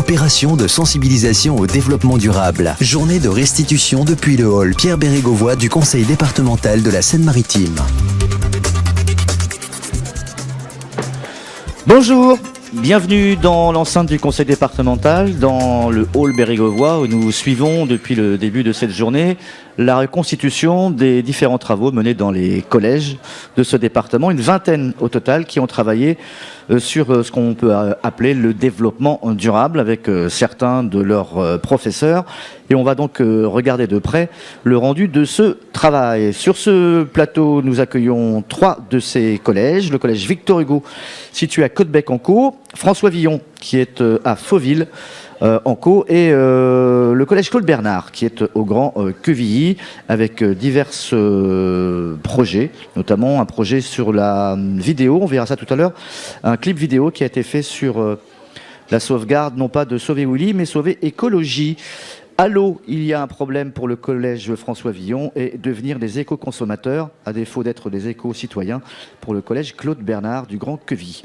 opération de sensibilisation au développement durable. Journée de restitution depuis le hall Pierre Bérégovoy du Conseil départemental de la Seine-Maritime. Bonjour, bienvenue dans l'enceinte du Conseil départemental, dans le hall Bérégovoy où nous suivons depuis le début de cette journée la reconstitution des différents travaux menés dans les collèges de ce département. Une vingtaine au total qui ont travaillé sur ce qu'on peut appeler le développement durable avec certains de leurs professeurs. Et on va donc regarder de près le rendu de ce travail. Sur ce plateau, nous accueillons 3 de ces collèges. Le collège Victor Hugo, situé à Côtebec-en-Caux, François Villon, qui est à Fauville, en Caux, et le collège Claude Bernard, qui est au Grand Quevilly, avec divers projets, notamment un projet sur la vidéo, on verra ça tout à l'heure, un clip vidéo qui a été fait sur la sauvegarde, non pas de Sauver Willy, mais Sauver Écologie. À l'eau, il y a un problème pour le collège François Villon et devenir des éco-consommateurs, à défaut d'être des éco-citoyens, pour le collège Claude Bernard du Grand Quevilly.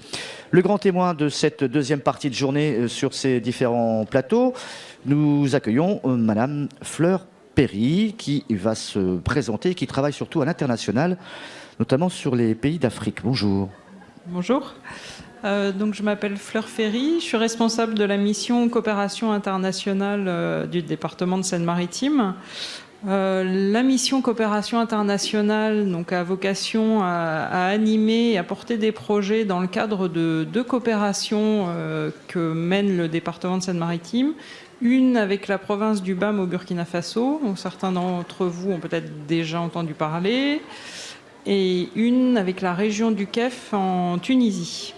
Le grand témoin de cette deuxième partie de journée sur ces différents plateaux, nous accueillons Madame Fleur Perry, qui va se présenter, qui travaille surtout à l'international, notamment sur les pays d'Afrique. Bonjour. Bonjour. Donc je m'appelle Fleur Ferry, je suis responsable de la mission coopération internationale du département de Seine-Maritime. La mission coopération internationale donc, a vocation à animer et à porter des projets dans le cadre de 2 coopérations que mène le département de Seine-Maritime. Une avec la province du BAM au Burkina Faso, dont certains d'entre vous ont peut-être déjà entendu parler, et une avec la région du Kef en Tunisie.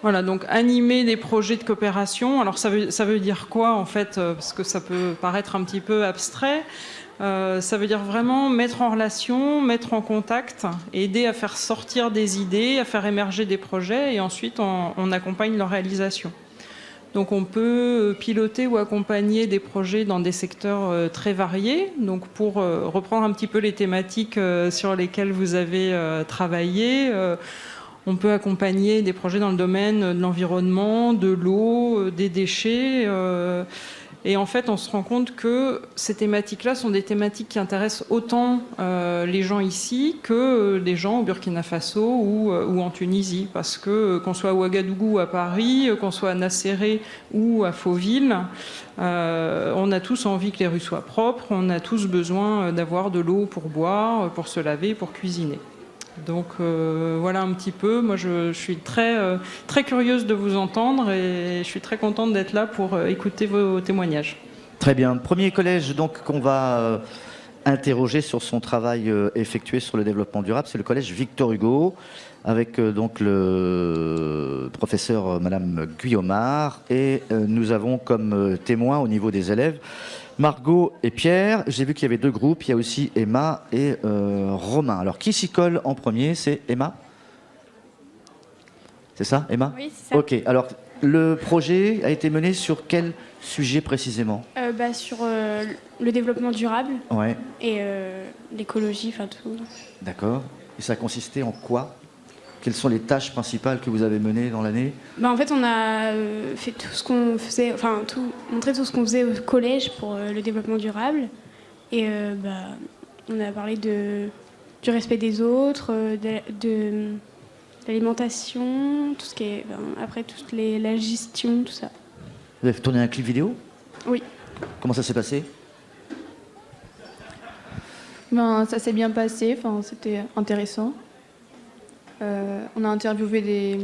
Voilà, donc animer des projets de coopération. Alors ça veut dire quoi en fait, parce que ça peut paraître un petit peu abstrait. Ça veut dire vraiment mettre en relation, mettre en contact, aider à faire sortir des idées, à faire émerger des projets et ensuite on accompagne leur réalisation. Donc on peut piloter ou accompagner des projets dans des secteurs très variés. Donc pour reprendre un petit peu les thématiques sur lesquelles vous avez travaillé, on peut accompagner des projets dans le domaine de l'environnement, de l'eau, des déchets. Et en fait, on se rend compte que ces thématiques-là sont des thématiques qui intéressent autant les gens ici que les gens au Burkina Faso ou en Tunisie. Parce que qu'on soit à Ouagadougou ou à Paris, qu'on soit à Nasseré ou à Fauville, on a tous envie que les rues soient propres, on a tous besoin d'avoir de l'eau pour boire, pour se laver, pour cuisiner. Donc voilà un petit peu. Moi, je suis très curieuse de vous entendre et je suis très contente d'être là pour écouter vos témoignages. Très bien. Premier collège donc qu'on va interroger sur son travail effectué sur le développement durable, c'est le collège Victor Hugo, avec donc le professeur Madame Guillaumard, et nous avons comme témoins au niveau des élèves Margot et Pierre. J'ai vu qu'il y avait 2 groupes, il y a aussi Emma et Romain. Alors qui s'y colle en premier? C'est Emma? C'est ça, Emma? Oui, c'est ça. Ok, alors le projet a été mené sur quel sujet précisément? Sur le développement durable, Ouais. Et l'écologie, enfin tout. D'accord. Et ça consistait en quoi? Quelles sont les tâches principales que vous avez menées dans l'année? En fait, on a fait tout ce qu'on faisait, montré tout ce qu'on faisait au collège pour le développement durable. Et on a parlé du respect des autres, de l'alimentation, tout ce qui est, après la gestion, tout ça. Vous avez tourné un clip vidéo? Oui. Comment ça s'est passé? Ça s'est bien passé, c'était intéressant. On a interviewé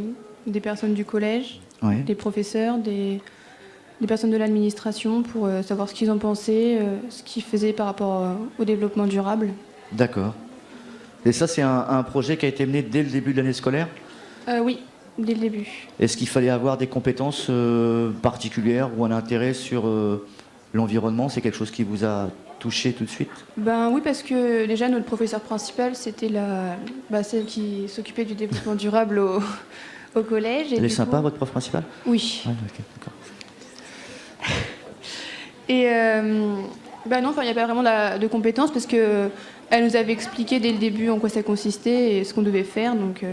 des personnes du collège, Ouais. des professeurs, des personnes de l'administration pour savoir ce qu'ils en pensaient, ce qu'ils faisaient par rapport au développement durable. D'accord. Et ça, c'est un projet qui a été mené dès le début de l'année scolaire? Oui, dès le début. Est-ce qu'il fallait avoir des compétences particulières ou un intérêt sur l'environnement? C'est quelque chose qui vous a touché tout de suite? Oui, parce que déjà notre professeur principal, c'était celle qui s'occupait du développement durable au collège. Elle est sympa, votre prof principal? Oui. Ouais, ok, d'accord. Et non, il n'y a pas vraiment de compétences parce que elle nous avait expliqué dès le début en quoi ça consistait et ce qu'on devait faire. Donc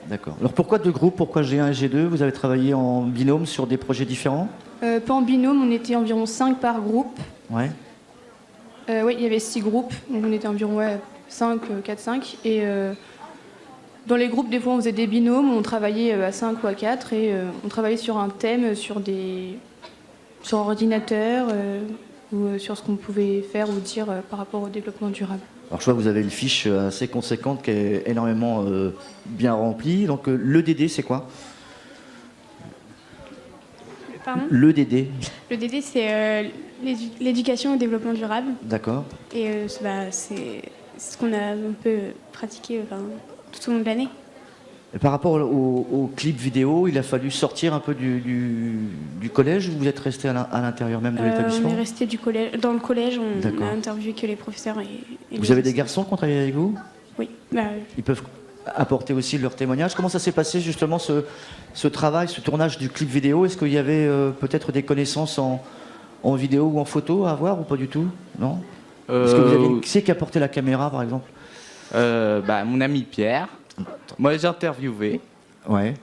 D'accord. Alors pourquoi deux groupes? Pourquoi G1 et G2? Vous avez travaillé en binôme sur des projets différents? Pas en binôme, on était environ 5 par groupe. Ouais. Oui, il y avait 6 groupes, donc on était environ 5, 4-5. Et dans les groupes, des fois, on faisait des binômes, on travaillait à 5 ou à 4, et on travaillait sur un thème, sur ordinateur, ou sur ce qu'on pouvait faire ou dire par rapport au développement durable. Alors je vois que vous avez une fiche assez conséquente qui est énormément bien remplie. Donc l'EDD, c'est quoi? Pardon? L'EDD. Le DD, c'est l'éducation au développement durable. D'accord. Et c'est ce qu'on a un peu pratiqué tout au long de l'année. Et par rapport au clip vidéo, il a fallu sortir un peu du collège ou vous êtes resté à l'intérieur même de l'établissement? On est resté dans le collège, on D'accord. a interviewé que les professeurs. Et Vous avez des garçons qui ont travaillé avec vous? Oui. Ils peuvent apporter aussi leur témoignage. Comment ça s'est passé justement ce travail, ce tournage du clip vidéo? Est-ce qu'il y avait peut-être des connaissances en vidéo ou en photo à avoir ou pas du tout? Non. Est-ce que vous avez qui c'est qui a porté la caméra par exemple? Mon ami Pierre. Moi j'ai interviewé. Ouais.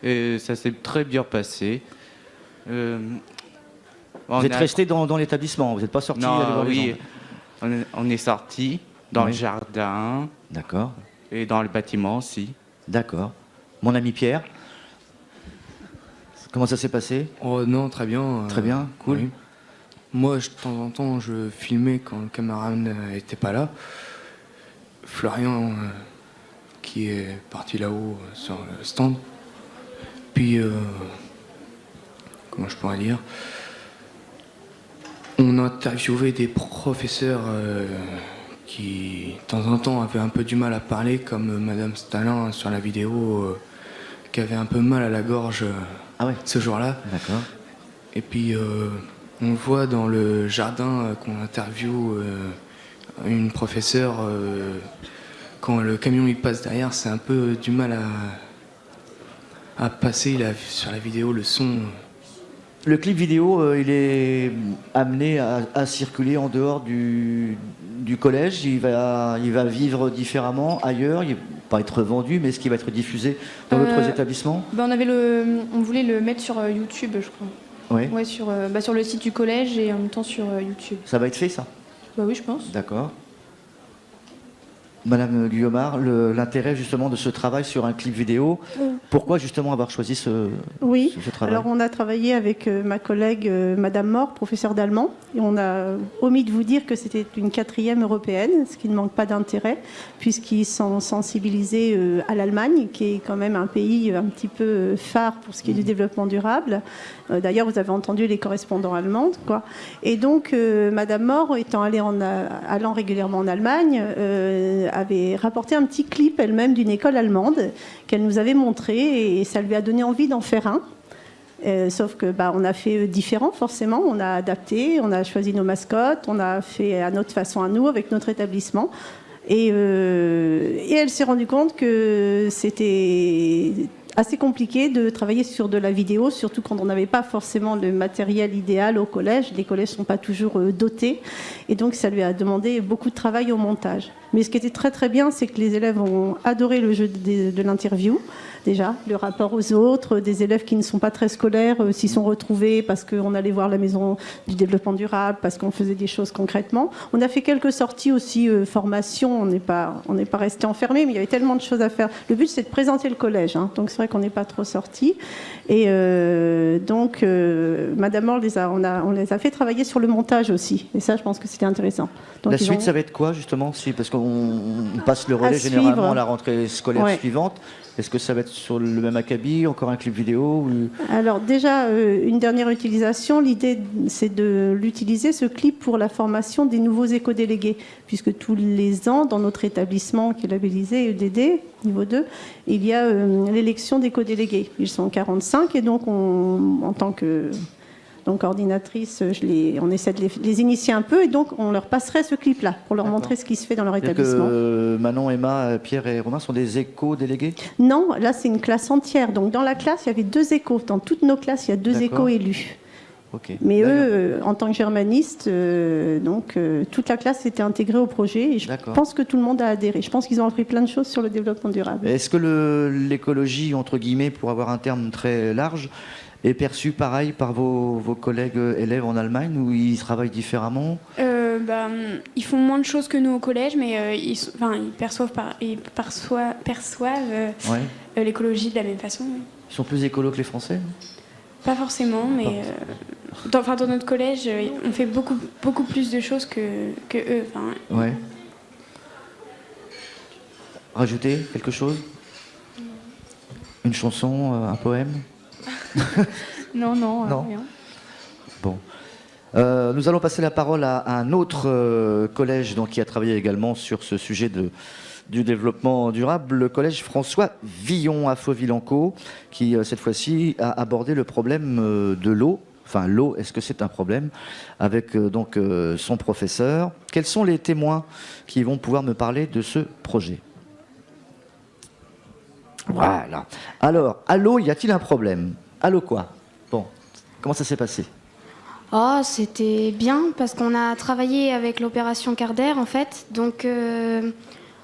Et ça s'est très bien passé. Vous êtes resté dans l'établissement, vous n'êtes pas sorti? Non, oui. On est sorti dans le jardin. D'accord. Et dans le bâtiment aussi. D'accord. Mon ami Pierre, comment ça s'est passé? Oh non, très bien. Très bien, cool. Oui. Moi, de temps en temps, je filmais quand le caméraman n'était pas là. Florian, qui est parti là-haut sur le stand. Puis, comment je pourrais dire, on a interviewé des professeurs qui, de temps en temps, avaient un peu du mal à parler, comme Madame Stalin sur la vidéo, qui avait un peu mal à la gorge ce jour-là. D'accord. Et puis, on voit dans le jardin qu'on interviewe une professeure, quand le camion il passe derrière, c'est un peu du mal à passer sur la vidéo le son. Le clip vidéo, il est amené à circuler en dehors du collège. Il va vivre différemment ailleurs. Il va pas être vendu, mais est-ce qu'il va être diffusé dans d'autres établissements? On voulait le mettre sur YouTube, je crois. Oui. Ouais, sur le site du collège et en même temps sur YouTube. Ça va être fait, ça? Bah oui, je pense. D'accord. Madame Guillaumard, l'intérêt justement de ce travail sur un clip vidéo, pourquoi justement avoir choisi ce travail? Alors on a travaillé avec ma collègue Madame Mort, professeure d'allemand, et on a omis de vous dire que c'était une 4e européenne, ce qui ne manque pas d'intérêt, puisqu'ils sont sensibilisés à l'Allemagne, qui est quand même un pays un petit peu phare pour ce qui est du développement durable. D'ailleurs, vous avez entendu les correspondants allemands, quoi. Et donc, Madame Mort, allant régulièrement en Allemagne, avait rapporté un petit clip elle-même d'une école allemande qu'elle nous avait montré et ça lui a donné envie d'en faire un. Sauf que on a fait différent forcément, on a adapté, on a choisi nos mascottes, on a fait à notre façon à nous avec notre établissement. Et elle s'est rendue compte que c'était assez compliqué de travailler sur de la vidéo, surtout quand on n'avait pas forcément le matériel idéal au collège. Les collèges ne sont pas toujours dotés. Et donc, ça lui a demandé beaucoup de travail au montage. Mais ce qui était très très bien, c'est que les élèves ont adoré le jeu de l'interview. Déjà, le rapport aux autres, des élèves qui ne sont pas très scolaires s'y sont retrouvés parce qu'on allait voir la maison du développement durable, parce qu'on faisait des choses concrètement. On a fait quelques sorties aussi, formation, on n'est pas resté enfermé, mais il y avait tellement de choses à faire. Le but, c'est de présenter le collège, hein, donc c'est vrai qu'on n'est pas trop sortis. Et donc, Madame Mort, on les a fait travailler sur le montage aussi, et ça, je pense que c'était intéressant. Donc, la suite, ça va être quoi justement? Parce qu'on passe le relais généralement à la rentrée scolaire suivante. Est-ce que ça va être sur le même acabit, encore un clip vidéo ou... Alors déjà, une dernière utilisation, l'idée c'est de l'utiliser, ce clip, pour la formation des nouveaux éco-délégués, puisque tous les ans, dans notre établissement qui est labellisé EDD, niveau 2, il y a l'élection d'éco-délégués. Ils sont 45 et donc en tant que... Donc, coordinatrice, on essaie de les initier un peu et donc on leur passerait ce clip-là pour leur montrer ce qui se fait dans leur établissement. Manon, Emma, Pierre et Romain sont des éco-délégués? Non, là c'est une classe entière. Donc dans la classe, il y avait 2 échos. Dans toutes nos classes, il y a 2 échos élus. ok. Mais D'ailleurs, eux, en tant que germanistes, toute la classe était intégrée au projet et je D'accord. pense que tout le monde a adhéré. Je pense qu'ils ont appris plein de choses sur le développement durable. Est-ce que l'écologie, entre guillemets, pour avoir un terme très large, est perçue pareil par vos collègues élèves en Allemagne, où ils travaillent différemment? Ils font moins de choses que nous au collège, mais ils perçoivent Ouais. l'écologie de la même façon. Oui. Ils sont plus écolos que les Français? Pas forcément, mais dans notre collège, on fait beaucoup plus de choses que eux. Enfin, Ouais. Rajouter quelque chose? Une chanson, un poème? Non, Non. rien. Bon. Nous allons passer la parole à un autre collège qui a travaillé également sur ce sujet du développement durable, le collège François Villon à Fauville-en-Caux, qui cette fois-ci a abordé le problème de l'eau. Enfin, l'eau, est-ce que c'est un problème? Avec son professeur. Quels sont les témoins qui vont pouvoir me parler de ce projet? Voilà. Alors, à l'eau, y a-t-il un problème? À l'eau quoi? Bon, comment ça s'est passé? Oh, c'était bien parce qu'on a travaillé avec l'opération Carder en fait. Donc,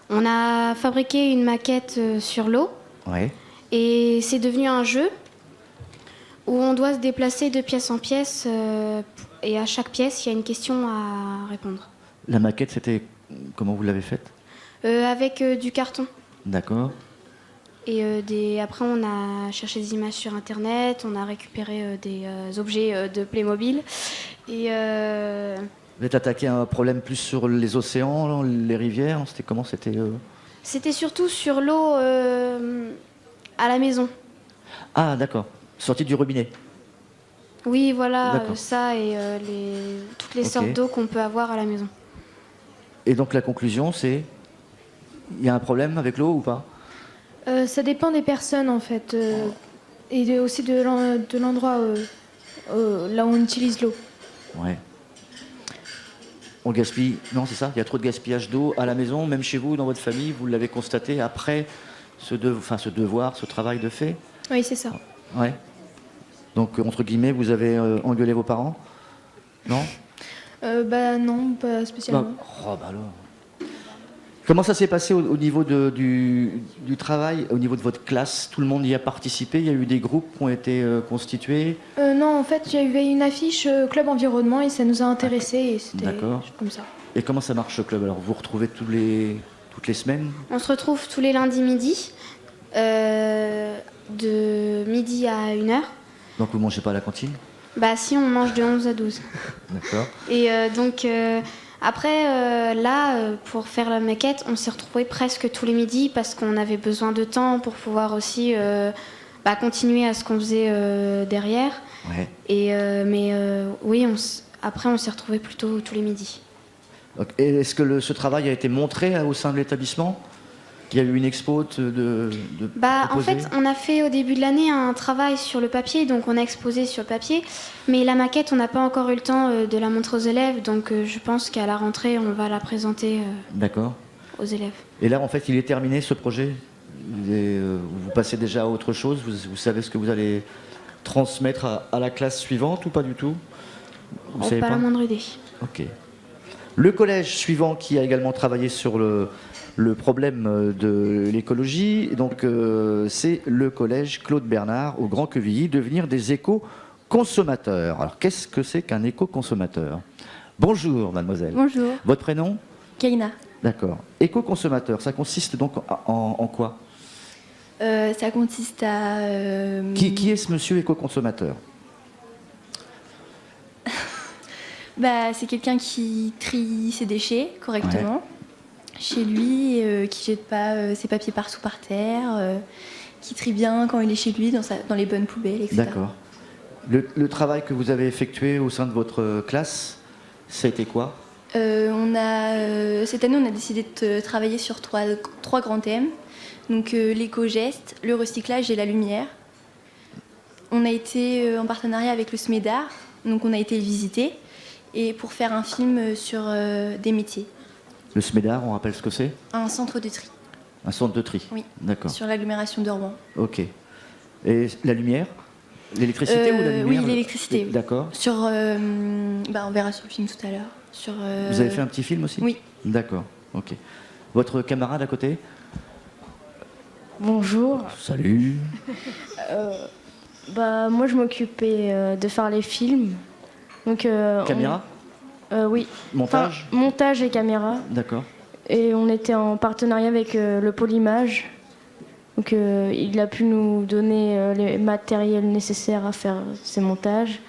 on a fabriqué une maquette sur l'eau Ouais. et c'est devenu un jeu où on doit se déplacer de pièce en pièce et à chaque pièce, il y a une question à répondre. La maquette, c'était... Comment vous l'avez faite? Avec du carton. D'accord. Et après, on a cherché des images sur Internet, on a récupéré des objets de Playmobil. Et Vous êtes attaqué à un problème plus sur les océans, les rivières? C'était comment? c'était surtout sur l'eau à la maison. Ah, d'accord. Sortie du robinet. Oui, voilà, D'accord. ça et toutes les Ok. sortes d'eau qu'on peut avoir à la maison. Et donc la conclusion, c'est... Il y a un problème avec l'eau ou pas? Ça dépend des personnes en fait, et aussi de l'endroit là où on utilise l'eau. Ouais. On gaspille... Non, c'est ça? Il y a trop de gaspillage d'eau à la maison, même chez vous, dans votre famille, vous l'avez constaté après ce devoir, ce travail de fait? Oui, c'est ça. Ouais. Donc, entre guillemets, vous avez engueulé vos parents? Non? Non, pas spécialement. Oh, bah alors. Comment ça s'est passé au niveau du travail, au niveau de votre classe? Tout le monde y a participé? Il y a eu des groupes qui ont été constitués? Non, en fait, il y avait une affiche Club Environnement et ça nous a intéressés et c'était D'accord. comme ça. Et comment ça marche ce club? Alors, vous vous retrouvez toutes les semaines? On se retrouve tous les lundis midi, de midi à 1h. Donc, vous ne mangez pas à la cantine? Bah si, on mange de 11 à 12. D'accord. Et après, pour faire la maquette, on s'est retrouvés presque tous les midis parce qu'on avait besoin de temps pour pouvoir aussi continuer à ce qu'on faisait derrière. Ouais. Oui, après, on s'est retrouvés plutôt tous les midis. Donc, et est-ce que ce travail a été montré au sein de l'établissement? Il y a eu une expo En proposée? fait, on a fait au début de l'année un travail sur le papier, donc on a exposé sur le papier. Mais la maquette, on n'a pas encore eu le temps de la montrer aux élèves, donc je pense qu'à la rentrée, on va la présenter D'accord. aux élèves. Et là, en fait, il est terminé ce projet? Vous passez déjà à autre chose? Vous savez ce que vous allez transmettre à la classe suivante ou pas du tout? Vous savez Pas la moindre idée. Ok. Le collège suivant qui a également travaillé sur le problème de l'écologie, donc c'est le collège Claude Bernard au Grand Quevilly, devenir des éco-consommateurs. Alors qu'est-ce que c'est qu'un éco-consommateur? Bonjour mademoiselle. Bonjour. Votre prénom? Kaina. D'accord. Éco-consommateur, ça consiste donc en quoi? Ça consiste à... Qui est ce monsieur éco-consommateur? C'est quelqu'un qui trie ses déchets correctement chez lui, qui jette pas ses papiers partout par terre, qui trie bien quand il est chez lui dans les bonnes poubelles, etc. D'accord. Le travail que vous avez effectué au sein de votre classe, ça a été quoi? Cette année, on a décidé de travailler sur trois grands thèmes. Donc l'éco-geste, le recyclage et la lumière. On a été en partenariat avec le SMEDAR, donc on a été visiter, et pour faire un film sur des métiers. Le SMEDAR, on rappelle ce que c'est? Un centre de tri. Un centre de tri? Oui. D'accord. Sur l'agglomération de Rouen. Ok. Et la lumière? L'électricité ou la lumière? Oui, l'électricité. Oui. D'accord. On verra sur le film tout à l'heure. Vous avez fait un petit film aussi? Oui. D'accord, ok. Votre camarade à côté? Bonjour. Salut. Moi, je m'occupais de faire les films. Donc, Caméra? Oui. Montage? Enfin, montage et caméra. D'accord. Et on était en partenariat avec le Pôle Image. Donc, il a pu nous donner les matériels nécessaires à faire ces montages.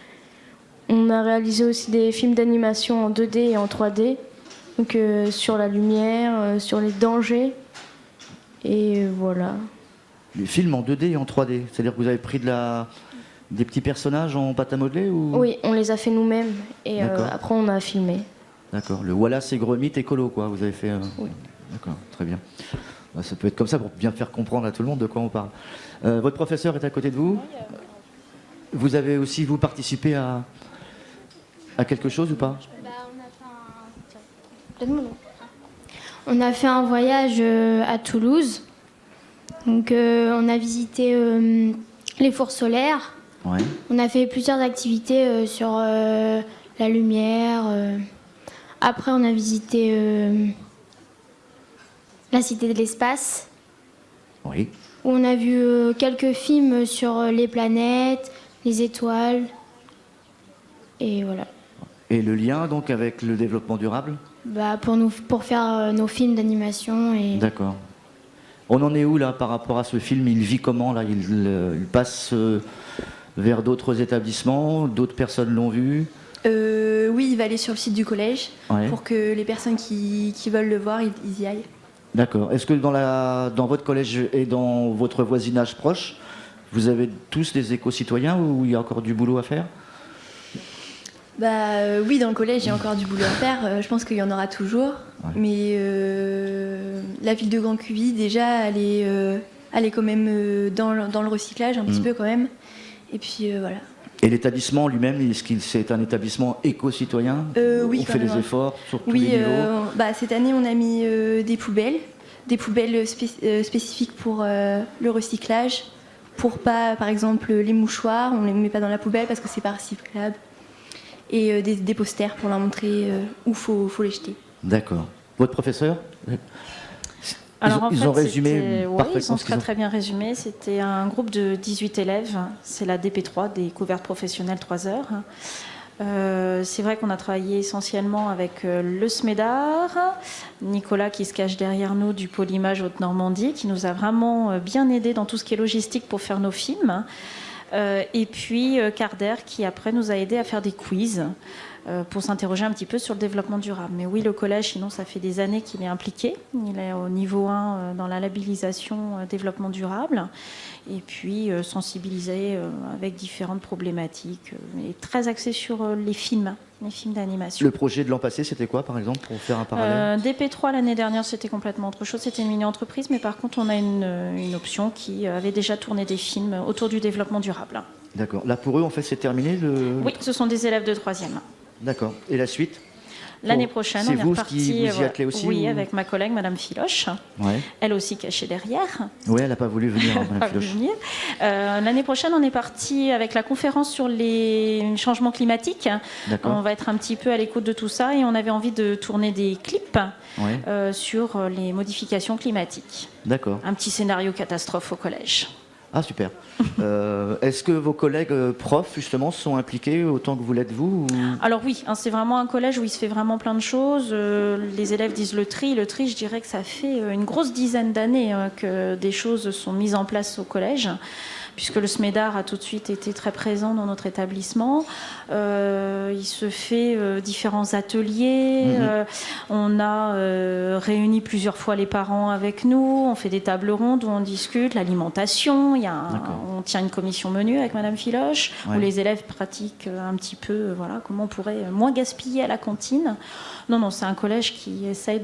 On a réalisé aussi des films d'animation en 2D et en 3D. Donc, sur la lumière, sur les dangers. Et voilà. Les films en 2D et en 3D, c'est-à-dire que vous avez pris des petits personnages en pâte à modeler ou... Oui, on les a fait nous-mêmes et après on a filmé. D'accord, le Wallace et Gromit écolo, quoi, vous avez fait... Oui. D'accord, très bien. Ça peut être comme ça pour bien faire comprendre à tout le monde de quoi on parle. Votre professeur est à côté de vous? Vous avez aussi, vous, participé à quelque chose ou pas? On a fait un voyage à Toulouse. Donc on a visité les fours solaires. Ouais. On a fait plusieurs activités sur la lumière. Après on a visité la Cité de l'Espace. Oui. Où on a vu quelques films sur les planètes, les étoiles. Et voilà. Et le lien donc avec le développement durable? Pour faire nos films d'animation. D'accord. On en est où là par rapport à ce film? Il vit comment là? Il passe vers d'autres établissements? D'autres personnes l'ont vu? Oui, il va aller sur le site du collège pour que les personnes qui veulent le voir, ils y aillent. D'accord. Est-ce que dans votre collège et dans votre voisinage proche, vous avez tous des éco-citoyens ou il y a encore du boulot à faire? Oui, dans le collège, il y a encore du boulot à faire. Je pense qu'il y en aura toujours. Ouais. Mais la ville de Grand Cuvy, déjà, elle est quand même dans le recyclage, un petit peu quand même. Et puis voilà. Et l'établissement lui-même, est-ce qu'il c'est un établissement éco-citoyen? Oui, on fait des efforts sur tous les niveaux. Cette année, on a mis des poubelles spécifiques pour le recyclage. Pour pas, par exemple, les mouchoirs, on ne les met pas dans la poubelle parce que c'est pas recyclable. Et des posters pour leur montrer où faut les jeter. D'accord. Votre professeur? Ils ont résumé parfaitement. Ils ont très bien résumé. C'était un groupe de 18 élèves. C'est la DP3, découverte professionnelle 3 heures. C'est vrai qu'on a travaillé essentiellement avec le SMEDAR, Nicolas qui se cache derrière nous du Pôle Image Haute-Normandie, qui nous a vraiment bien aidés dans tout ce qui est logistique pour faire nos films. Et puis Carder qui après nous a aidés à faire des quiz pour s'interroger un petit peu sur le développement durable. Mais oui, le collège, sinon ça fait des années qu'il est impliqué. Il est au niveau 1 dans la labellisation développement durable. Et puis sensibiliser avec différentes problématiques. Et très axé sur les films d'animation. Le projet de l'an passé, c'était quoi, par exemple, pour faire un parallèle? DP3, l'année dernière, c'était complètement autre chose. C'était une mini-entreprise, mais par contre, on a une option qui avait déjà tourné des films autour du développement durable. D'accord. Là, pour eux, en fait, c'est terminé Oui, ce sont des élèves de 3e. D'accord. Et la suite? L'année prochaine, on est reparti. Qui vous y attelez aussi? Oui, avec ma collègue, Madame Filoche. Ouais. Elle aussi cachée derrière. Oui, elle n'a pas voulu venir, Madame Filoche. L'année prochaine, on est parti avec la conférence sur les changements climatiques. On va être un petit peu à l'écoute de tout ça et on avait envie de tourner des clips sur les modifications climatiques. D'accord. Un petit scénario catastrophe au collège. Ah, super. Est-ce que vos collègues profs, justement, sont impliqués autant que vous l'êtes vous ou... Alors oui, c'est vraiment un collège où il se fait vraiment plein de choses. Les élèves disent le tri. Le tri, je dirais que ça fait une grosse dizaine d'années que des choses sont mises en place au collège, puisque le SMEDAR a tout de suite été très présent dans notre établissement. Il se fait différents ateliers. On a réuni plusieurs fois les parents avec nous. On fait des tables rondes où on discute l'alimentation. On tient une commission menu avec Madame Filoche, où les élèves pratiquent un petit peu comment on pourrait moins gaspiller à la cantine. Non, c'est un collège qui essaye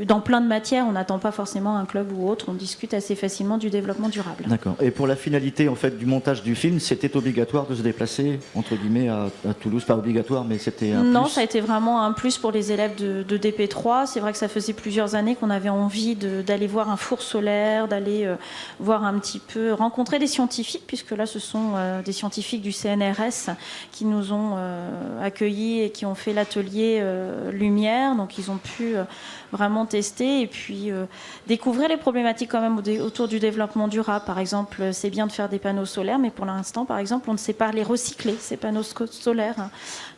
dans plein de matières, on n'attend pas forcément un club ou autre, on discute assez facilement du développement durable. D'accord. Et pour la finalité profiter en fait du montage du film, c'était obligatoire de se déplacer entre guillemets à Toulouse, pas obligatoire, mais c'était un Non, plus. ça a été vraiment un plus pour les élèves de DP3. C'est vrai que ça faisait plusieurs années qu'on avait envie d'aller voir un four solaire, d'aller voir un petit peu, rencontrer des scientifiques, puisque là ce sont des scientifiques du CNRS qui nous ont accueillis et qui ont fait l'atelier lumière, donc ils ont pu vraiment tester et puis découvrir les problématiques quand même autour du développement durable. Par exemple, c'est bien de faire des panneaux solaires, mais pour l'instant, par exemple, on ne sait pas les recycler, ces panneaux solaires.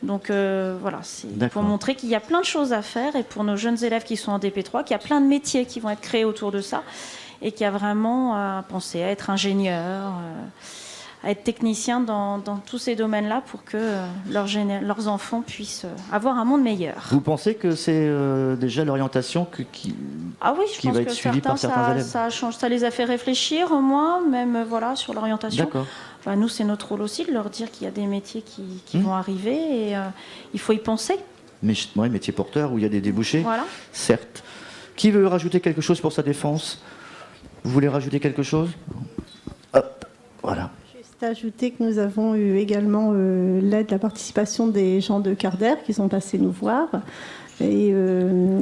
Donc voilà, c'est pour montrer qu'il y a plein de choses à faire et pour nos jeunes élèves qui sont en DP3, qu'il y a plein de métiers qui vont être créés autour de ça et qu'il y a vraiment à penser à être ingénieur, à être technicien dans tous ces domaines-là pour que leurs enfants puissent avoir un monde meilleur. Vous pensez que c'est déjà l'orientation qui va être suivie par certains élèves? Ça change, ça les a fait réfléchir au moins, même voilà, sur l'orientation. D'accord. Enfin, nous, c'est notre rôle aussi de leur dire qu'il y a des métiers qui vont arriver et il faut y penser. Mais métier porteur où il y a des débouchés, voilà. Certes. Qui veut rajouter quelque chose pour sa défense? Vous voulez rajouter quelque chose? Hop, voilà. Ajouter que nous avons eu également l'aide, la participation des gens de Carder qui sont passés nous voir et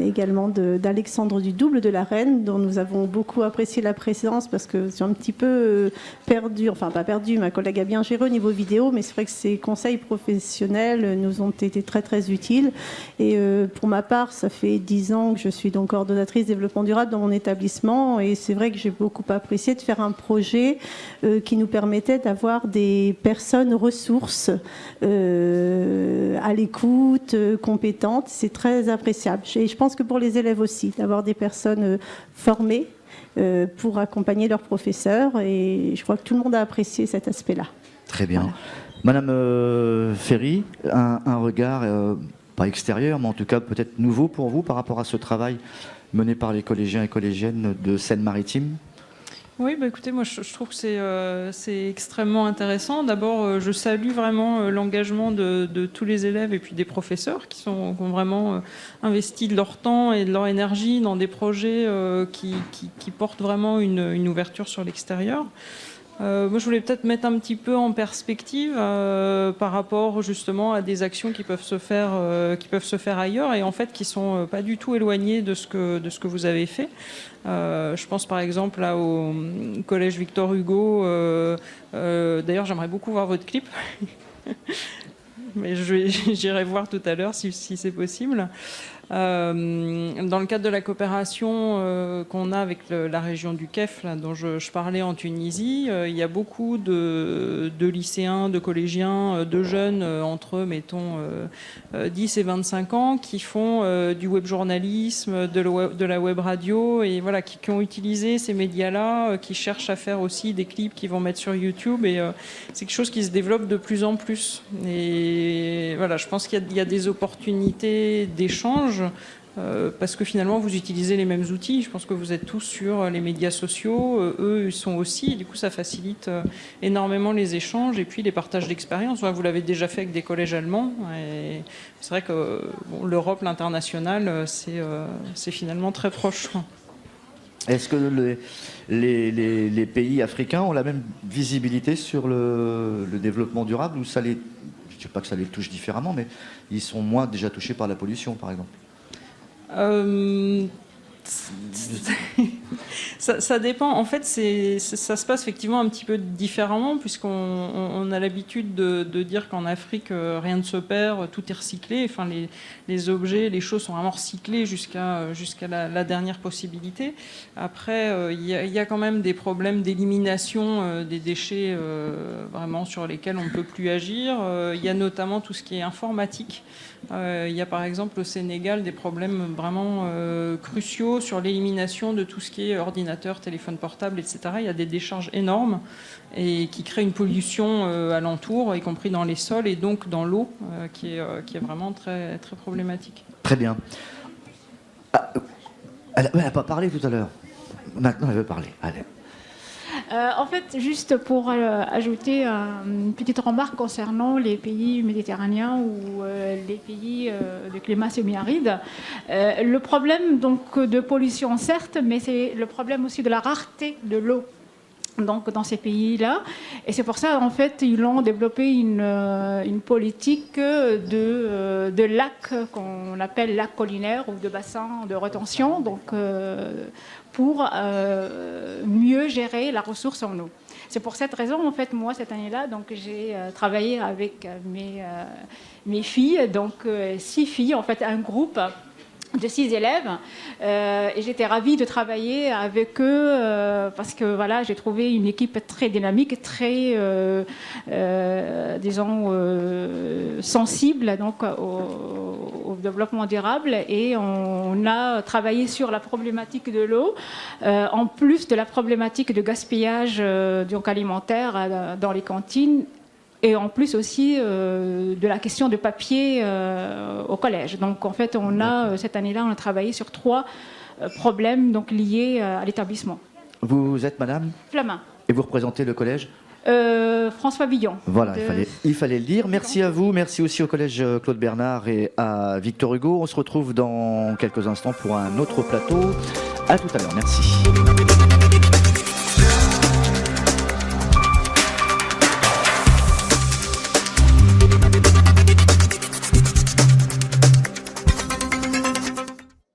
également d'Alexandre du Double de la Reine dont nous avons beaucoup apprécié la présence parce que c'est un petit peu perdu, enfin pas perdu, ma collègue a bien géré au niveau vidéo, mais c'est vrai que ces conseils professionnels nous ont été très très utiles et pour ma part ça fait 10 ans que je suis donc coordonnatrice développement durable dans mon établissement et c'est vrai que j'ai beaucoup apprécié de faire un projet qui nous permettait d'avoir des personnes ressources à l'écoute, compétentes, c'est très appréciable. Et je pense que pour les élèves aussi, d'avoir des personnes formées pour accompagner leurs professeurs. Et je crois que tout le monde a apprécié cet aspect-là. Très bien. Voilà. Madame Ferry, un regard, pas extérieur, mais en tout cas peut-être nouveau pour vous par rapport à ce travail mené par les collégiens et collégiennes de Seine-Maritime? Oui, bah écoutez, moi je trouve que c'est extrêmement intéressant. D'abord, je salue vraiment l'engagement de tous les élèves et puis des professeurs qui ont vraiment investi de leur temps et de leur énergie dans des projets qui portent vraiment une ouverture sur l'extérieur. Moi, je voulais peut-être mettre un petit peu en perspective par rapport justement à des actions qui peuvent se faire ailleurs et en fait qui sont pas du tout éloignées de ce que vous avez fait. Je pense par exemple là au collège Victor Hugo. D'ailleurs, j'aimerais beaucoup voir votre clip. Mais j'irai voir tout à l'heure si c'est possible. Dans le cadre de la coopération qu'on a avec la région du Kef, là, dont je parlais en Tunisie, il y a beaucoup de lycéens, de collégiens, de jeunes entre, mettons, 10 et 25 ans qui font du web journalisme, de la web radio, et voilà, qui ont utilisé ces médias-là, qui cherchent à faire aussi des clips qu'ils vont mettre sur YouTube, et c'est quelque chose qui se développe de plus en plus. Et voilà, je pense qu'il y a des opportunités d'échange. Parce que finalement vous utilisez les mêmes outils, je pense que vous êtes tous sur les médias sociaux, eux ils sont aussi, et du coup ça facilite énormément les échanges et puis les partages d'expériences. Vous l'avez déjà fait avec des collèges allemands et c'est vrai que l'Europe, l'international, c'est finalement très proche. Est-ce que les pays africains ont la même visibilité sur le développement durable ou ça les, je ne sais pas que ça les touche différemment, mais ils sont moins déjà touchés par la pollution par exemple? Ça dépend. En fait, ça se passe effectivement un petit peu différemment, puisqu'on a l'habitude de dire qu'en Afrique, rien ne se perd, tout est recyclé. Enfin, les objets, les choses sont vraiment recyclées jusqu'à la dernière possibilité. Après, il y a quand même des problèmes d'élimination des déchets vraiment sur lesquels on ne peut plus agir. Il y a notamment tout ce qui est informatique. Il y a par exemple au Sénégal des problèmes vraiment cruciaux sur l'élimination de tout ce qui est ordinateur, téléphone portable, etc. Il y a des décharges énormes et qui créent une pollution alentour, y compris dans les sols et donc dans l'eau, qui est vraiment très, très problématique. Très bien. Elle n'a pas parlé tout à l'heure. Maintenant, elle veut parler. Allez. En fait, juste pour ajouter une petite remarque concernant les pays méditerranéens ou les pays de climat semi-aride. Le problème donc, de pollution, certes, mais c'est le problème aussi de la rareté de l'eau. donc dans ces pays-là. Et c'est pour ça, en fait, ils ont développé une politique de lacs qu'on appelle lacs collinaires ou de bassins de rétention, donc pour mieux gérer la ressource en eau. C'est pour cette raison, en fait, moi, cette année-là, donc j'ai travaillé avec mes filles, donc 6 filles, en fait, un groupe de 6 élèves, et j'étais ravie de travailler avec eux parce que voilà, j'ai trouvé une équipe très dynamique, très disons sensible donc au développement durable, et on a travaillé sur la problématique de l'eau en plus de la problématique de gaspillage donc alimentaire dans les cantines. Et en plus aussi de la question de papier au collège. Donc en fait, cette année-là, on a travaillé sur 3 problèmes donc, liés à l'établissement. Vous êtes madame Flamin. Et vous représentez le collège François Villon. Voilà, il fallait le dire. Merci à vous, merci aussi au collège Claude Bernard et à Victor Hugo. On se retrouve dans quelques instants pour un autre plateau. À tout à l'heure, merci.